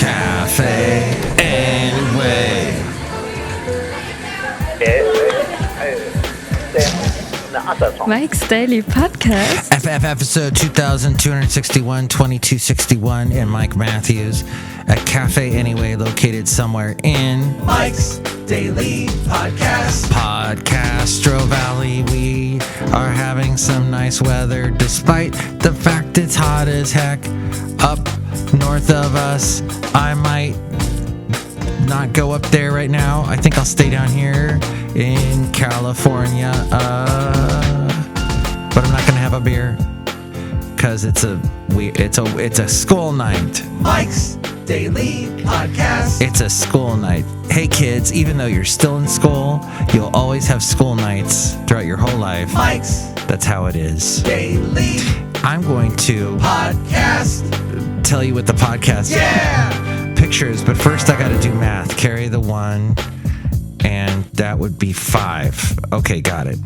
Cafe anyway. Mike's Daily Podcast. FF episode 2261, 2261, and Mike Matthews at Cafe Anyway, located somewhere in Mike's Daily Podcast. Podcastro Valley. We are having some nice weather, despite the fact it's hot as heck up north of us. I might not go up there right now. I think I'll stay down here in California, but I'm not gonna have a beer because it's a school night. Mike's Daily Podcast. It's a school night. Hey kids, even though you're still in school, you'll always have school nights throughout your whole life. Mike's That's how it is. Daily I'm going to Podcast. tell you what the podcast pictures, but first I gotta do math. Carry the 1, and that would be 5. Okay, got it.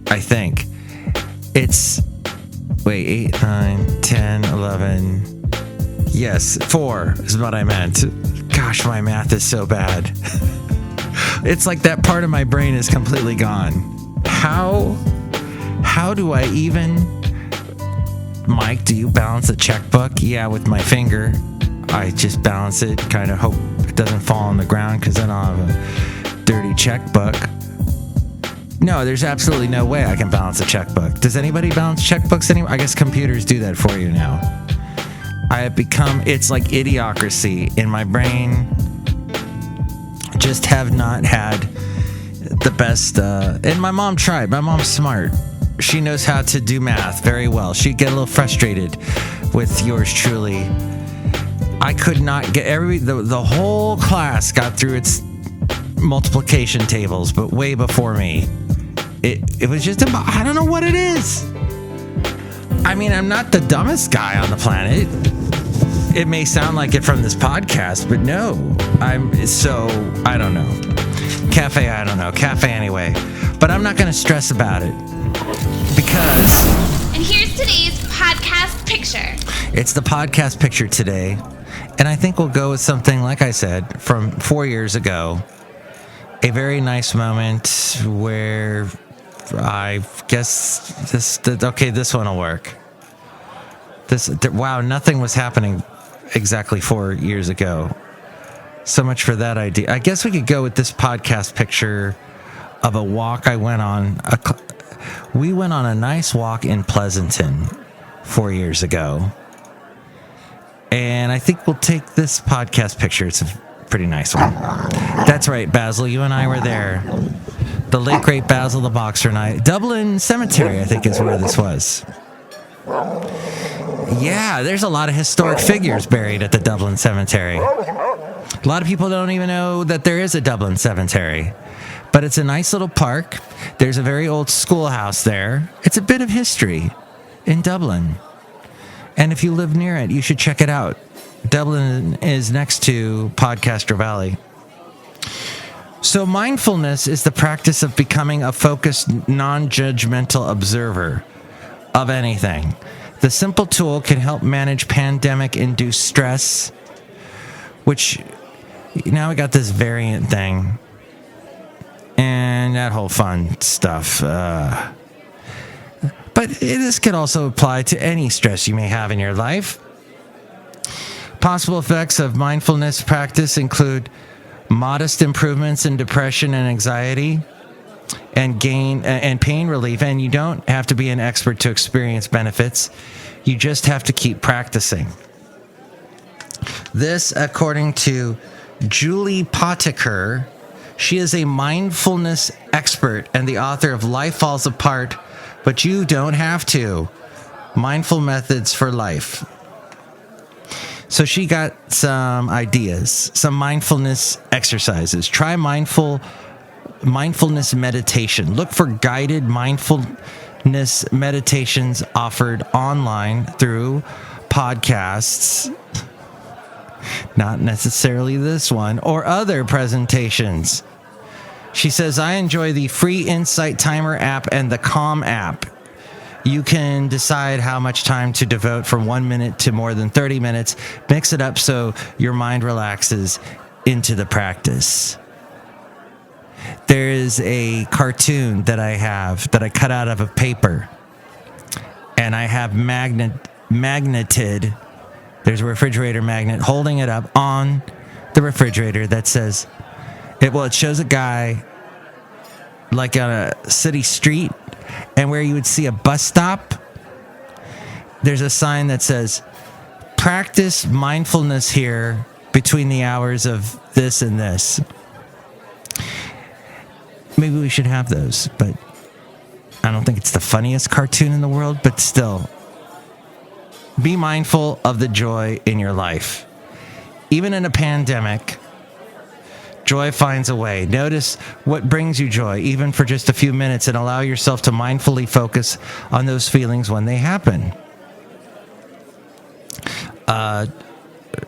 I think it's 8, 9, 10, 11. Yes, 4 is what I meant. Gosh, my math is so bad. It's like that part of my brain is completely gone. How do I even... Mike, do you balance a checkbook? Yeah, with my finger. I just balance it, kind of hope it doesn't fall on the ground because then I'll have a dirty checkbook. No, there's absolutely no way I can balance a checkbook. Does anybody balance checkbooks anymore? I guess computers do that for you now. I have become, it's like idiocracy in my brain. Just have not had the best, and my mom tried. My mom's smart. She knows how to do math very well. She'd get a little frustrated with yours truly. I could not get the whole class got through its multiplication tables, but way before me. It was just about, I don't know what it is. I mean, I'm not the dumbest guy on the planet. It may sound like it from this podcast, but no. I don't know. Cafe, I don't know. Cafe anyway. But I'm not going to stress about it because... And here's today's podcast picture. It's the podcast picture today. And I think we'll go with something, like I said, from 4 years ago. A very nice moment where I guess this one will work. Wow, nothing was happening exactly 4 years ago. So much for that idea. I guess we could go with this podcast picture of a walk I went on. We went on a nice walk in Pleasanton 4 years ago. And I think we'll take this podcast picture. It's a pretty nice one. That's right, Basil. You and I were there. The late, great Basil the Boxer and I. Dublin Cemetery, I think, is where this was. Yeah, there's a lot of historic figures buried at the Dublin Cemetery. A lot of people don't even know that there is a Dublin Cemetery. But it's a nice little park. There's a very old schoolhouse there. It's a bit of history in Dublin. And if you live near it, you should check it out. Dublin is next to Podcastro Valley. So mindfulness is the practice of becoming a focused, non-judgmental observer of anything. The simple tool can help manage pandemic-induced stress, which now we got this variant thing and that whole fun stuff. But this could also apply to any stress you may have in your life. Possible effects of mindfulness practice include modest improvements in depression and anxiety, and pain relief. And you don't have to be an expert to experience benefits. You just have to keep practicing. This, according to Julie Pottiker, she is a mindfulness expert and the author of Life Falls Apart, But You Don't Have to. Mindful Methods for Life. So she got some ideas, some mindfulness exercises. Try mindfulness meditation. Look for guided mindfulness meditations offered online through podcasts, not necessarily this one, or other presentations. She says, I enjoy the free Insight Timer app and the Calm app. You can decide how much time to devote from 1 minute to more than 30 minutes. Mix it up so your mind relaxes into the practice. There is a cartoon that I have that I cut out of a paper. And I have magneted, there's a refrigerator magnet holding it up on the refrigerator that says, it shows a guy like on a city street, and where you would see a bus stop, there's a sign that says, practice mindfulness here between the hours of this and this. Maybe we should have those, but I don't think it's the funniest cartoon in the world, but still, be mindful of the joy in your life. Even in a pandemic, joy finds a way. Notice what brings you joy, even for just a few minutes, and allow yourself to mindfully focus on those feelings when they happen.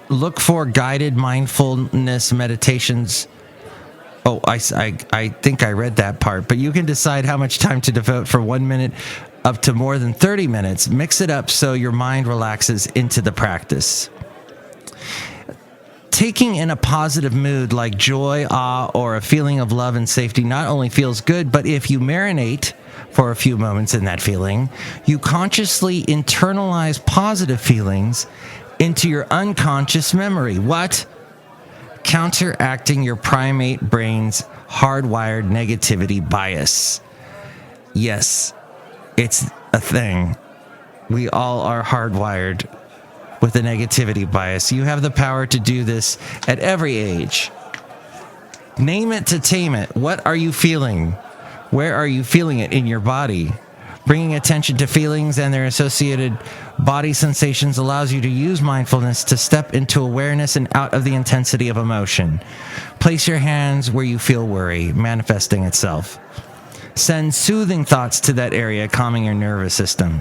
Look for guided mindfulness meditations. Oh, I think I read that part, but you can decide how much time to devote for 1 minute up to more than 30 minutes. Mix it up so your mind relaxes into the practice. Taking in a positive mood like joy, awe, or a feeling of love and safety not only feels good, but if you marinate for a few moments in that feeling, you consciously internalize positive feelings into your unconscious memory. What? Counteracting your primate brain's hardwired negativity bias. Yes, it's a thing. We all are hardwired with a negativity bias. You have the power to do this at every age. Name it to tame it. What are you feeling? Where are you feeling it in your body? Bringing attention to feelings and their associated body sensations allows you to use mindfulness to step into awareness and out of the intensity of emotion. Place your hands where you feel worry manifesting itself. Send soothing thoughts to that area, calming your nervous system.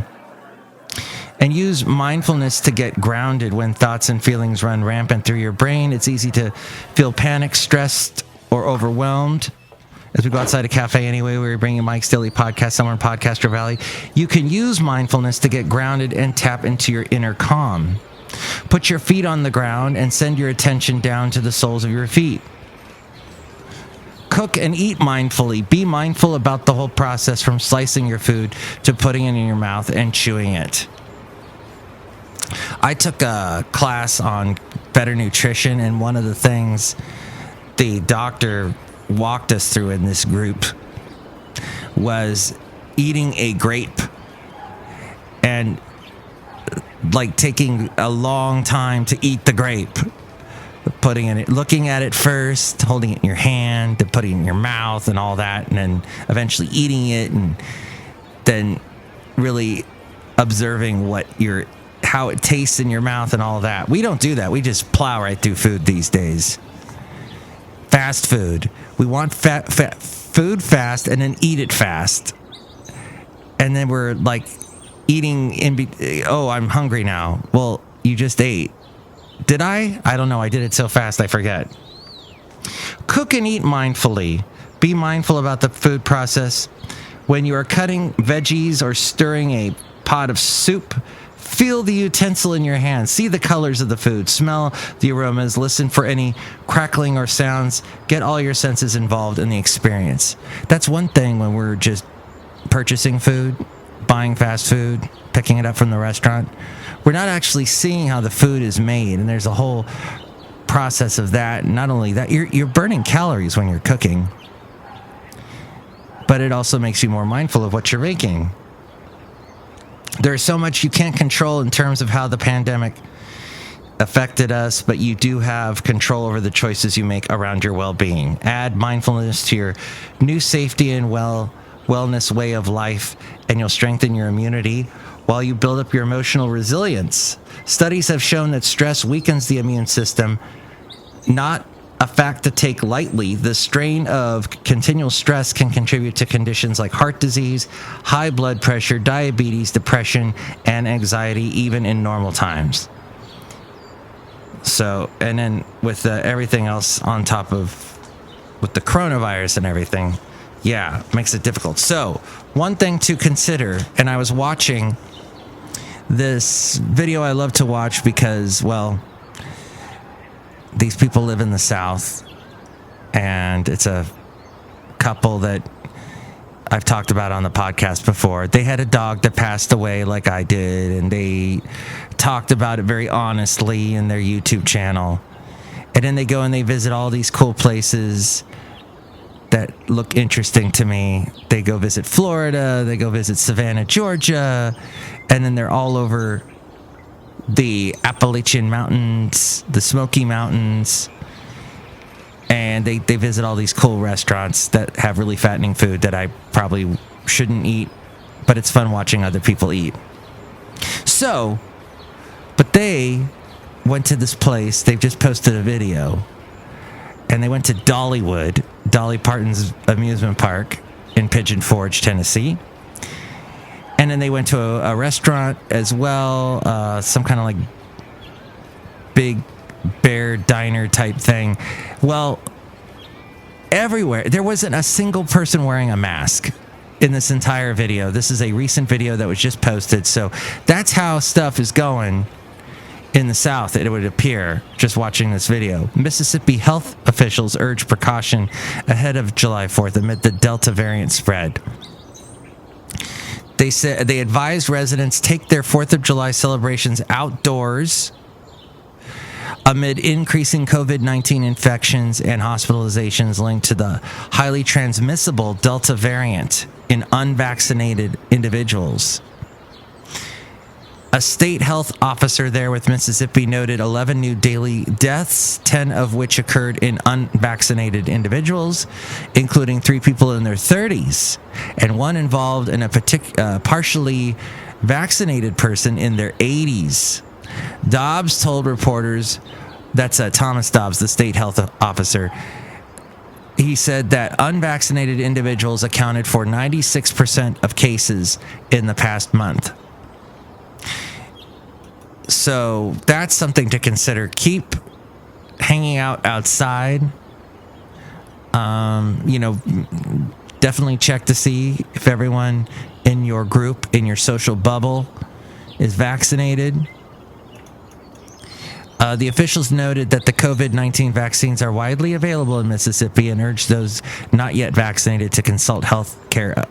And use mindfulness to get grounded when thoughts and feelings run rampant through your brain. It's easy to feel panicked, stressed, or overwhelmed. As we go outside a cafe anyway, we're bringing Mike's Daily Podcast somewhere in Podcaster Valley. You can use mindfulness to get grounded and tap into your inner calm. Put your feet on the ground and send your attention down to the soles of your feet. Cook and eat mindfully. Be mindful about the whole process from slicing your food to putting it in your mouth and chewing it. I took a class on better nutrition, and one of the things the doctor walked us through in this group was eating a grape and like taking a long time to eat the grape, putting in it, looking at it first, holding it in your hand, then putting it in your mouth and all that, and then eventually eating it, and then really observing how it tastes in your mouth and all that. We don't do that. We just plow right through food these days. Fast food. We want food fast and then eat it fast. And then we're like eating I'm hungry now. Well, you just ate. Did I? I don't know. I did it so fast I forget. Cook and eat mindfully. Be mindful about the food process. When you are cutting veggies or stirring a pot of soup, feel the utensil in your hand. See the colors of the food. Smell the aromas. Listen for any crackling or sounds. Get all your senses involved in the experience. That's one thing when we're just purchasing food, buying fast food, picking it up from the restaurant. We're not actually seeing how the food is made, and there's a whole process of that. And not only that, you're burning calories when you're cooking, but it also makes you more mindful of what you're making. There's so much you can't control in terms of how the pandemic affected us, but you do have control over the choices you make around your well-being. Add mindfulness to your new safety and wellness way of life, and you'll strengthen your immunity while you build up your emotional resilience. Studies have shown that stress weakens the immune system, not a fact to take lightly. The strain of continual stress can contribute to conditions like heart disease, high blood pressure, diabetes, depression, and anxiety, even in normal times. So, and then with everything else on top of, with the coronavirus and everything, Yeah, makes it difficult. So, one thing to consider, and I was watching this video I love to watch because, well, these people live in the South, and it's a couple that I've talked about on the podcast before. They had a dog that passed away like I did, and they talked about it very honestly in their YouTube channel. And then they go and they visit all these cool places that look interesting to me. They go visit Florida, they go visit Savannah, Georgia, and then they're all over the Appalachian Mountains, the Smoky Mountains, and they visit all these cool restaurants that have really fattening food that I probably shouldn't eat, but it's fun watching other people eat. So, but they went to this place, they've just posted a video, and they went to Dollywood, Dolly Parton's amusement park in Pigeon Forge, Tennessee. And then they went to a restaurant as well, some kind of like big bear diner type thing. Well, everywhere, there wasn't a single person wearing a mask in this entire video. This is a recent video that was just posted. So that's how stuff is going in the South, it would appear, just watching this video. Mississippi health officials urge precaution ahead of July 4th amid the Delta variant spread. They said they advised residents take their 4th of July celebrations outdoors amid increasing COVID-19 infections and hospitalizations linked to the highly transmissible Delta variant in unvaccinated individuals. A state health officer there with Mississippi noted 11 new daily deaths, 10 of which occurred in unvaccinated individuals, including 3 people in their 30s, and one involved in a partially vaccinated person in their 80s. Dobbs told reporters, that's Thomas Dobbs, the state health officer, he said that unvaccinated individuals accounted for 96% of cases in the past month. So that's something to consider. Keep hanging out outside. Definitely check to see if everyone in your group, in your social bubble, is vaccinated. The officials noted that the COVID-19 vaccines are widely available in Mississippi and urged those not yet vaccinated to consult health care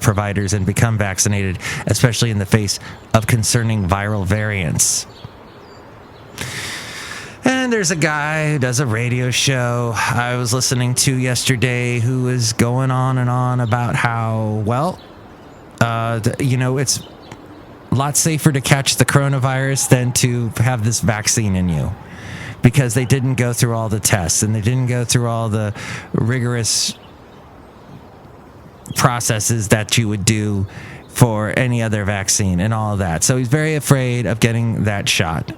providers and become vaccinated, especially in the face of concerning viral variants. And there's a guy who does a radio show I was listening to yesterday who is going on and on about how, it's a lot safer to catch the coronavirus than to have this vaccine in you, because they didn't go through all the tests and they didn't go through all the rigorous processes that you would do for any other vaccine and all of that. So he's very afraid of getting that shot,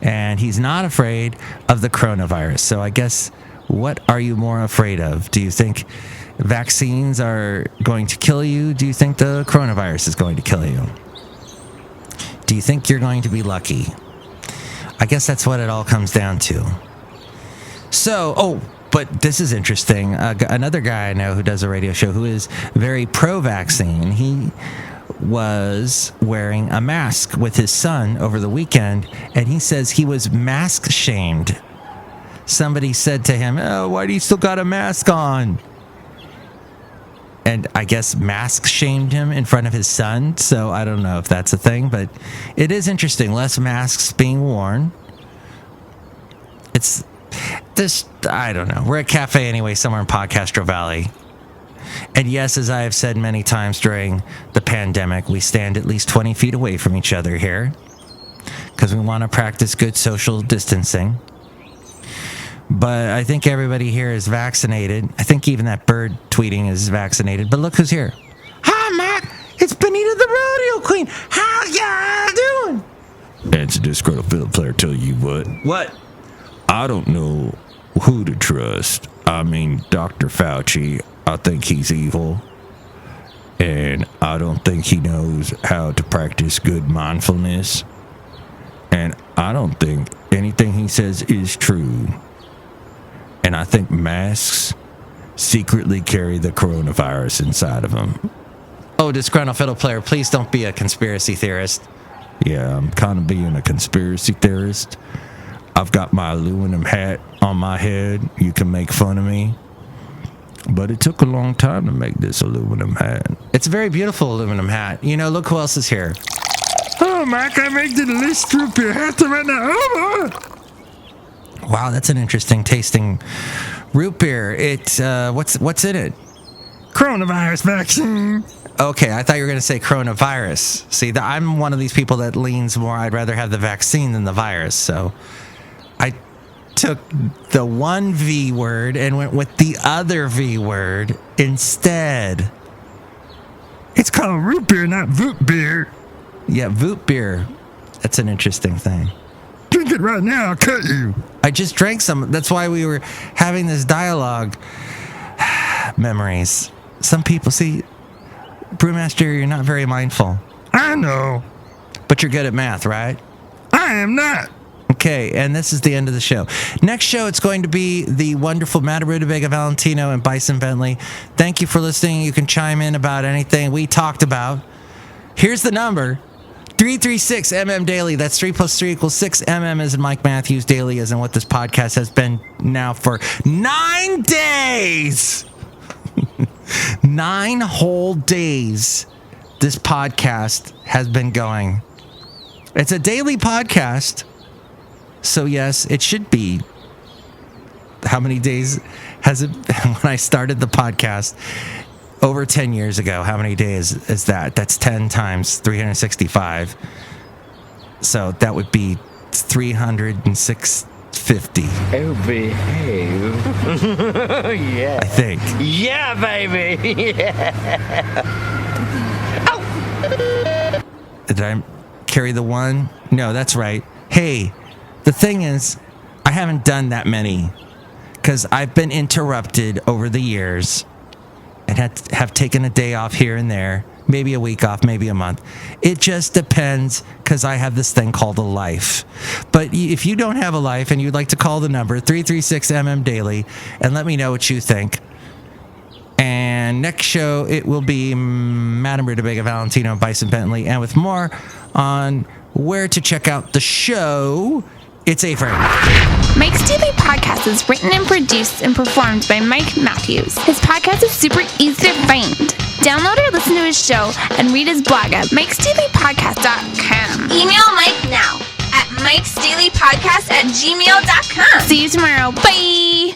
and he's not afraid of the coronavirus. So I guess, what are you more afraid of? Do you think vaccines are going to kill you? Do you think the coronavirus is going to kill you? Do you think you're going to be lucky? I guess that's what it all comes down to. So, but this is interesting. Another guy I know who does a radio show who is very pro-vaccine, he was wearing a mask with his son over the weekend, and he says he was mask shamed. Somebody said to him, "Oh, why do you still got a mask on?" And I guess mask shamed him in front of his son. So I don't know if that's a thing, but it is interesting. Less masks being worn. It's this, I don't know. We're at Cafe Anyway, somewhere in Podcastro Valley. And yes, as I have said many times during the pandemic, we stand at least 20 feet away from each other here because we want to practice good social distancing. But I think everybody here is vaccinated. I think even that bird tweeting is vaccinated. But look who's here. Hi, Matt. It's Benita the Rodeo Queen. How y'all doing? It's a Disgruntled Fiddle Player. Tell you what. What? I don't know who to trust. I mean, Dr. Fauci, I think he's evil. And I don't think he knows how to practice good mindfulness. And I don't think anything he says is true. And I think masks secretly carry the coronavirus inside of them. Oh, Disgruntled Fiddle Player, please don't be a conspiracy theorist. Yeah, I'm kind of being a conspiracy theorist. I've got my aluminum hat on my head. You can make fun of me. But it took a long time to make this aluminum hat. It's a very beautiful aluminum hat. You know, look who else is here. Oh, Mike, I make the list root beer hat right now. Oh, wow, that's an interesting tasting root beer. It what's in it? coronavirus vaccine. Okay, I thought you were going to say coronavirus. See, I'm one of these people that leans more, I'd rather have the vaccine than the virus. So I took the one V word and went with the other V word instead. It's called root beer, not voot beer. Yeah, voot beer. That's an interesting thing. Drink it right now, I'll cut you. I just drank some. That's why we were having this dialogue. Memories. Some people, see, Brewmaster, you're not very mindful. I know. But you're good at math, right? I am not. Okay, and this is the end of the show. Next show, it's going to be the wonderful Madame Rootabega, Valentino, and Bison Bentley. Thank you for listening. You can chime in about anything we talked about. Here's the number. 336MM Daily. That's 3 plus 3 equals 6. MM as in Mike Matthews. Daily as in what this podcast has been now for 9 days. 9 whole days this podcast has been going. It's a daily podcast. So yes, it should be. How many days has it been when I started the podcast? Over 10 years ago. How many days is that? That's 10 times 365. So that would be 306.50. Oh, behave. Yeah. I think. Yeah, baby. Yeah. Ow. Did I carry the one? No, that's right. Hey, the thing is, I haven't done that many because I've been interrupted over the years and have taken a day off here and there, maybe a week off, maybe a month. It just depends because I have this thing called a life. But if you don't have a life and you'd like to call the number 336MM Daily and let me know what you think. And next show, it will be Madame Rootabega, Valentino, and Bison Bentley. And with more on where to check out the show, it's A-Frame. Mike's Daily Podcast is written and produced and performed by Mike Matthews. His podcast is super easy to find. Download or listen to his show and read his blog at mikesdailypodcast.com. Email Mike now at mikesdailypodcast@gmail.com. See you tomorrow. Bye!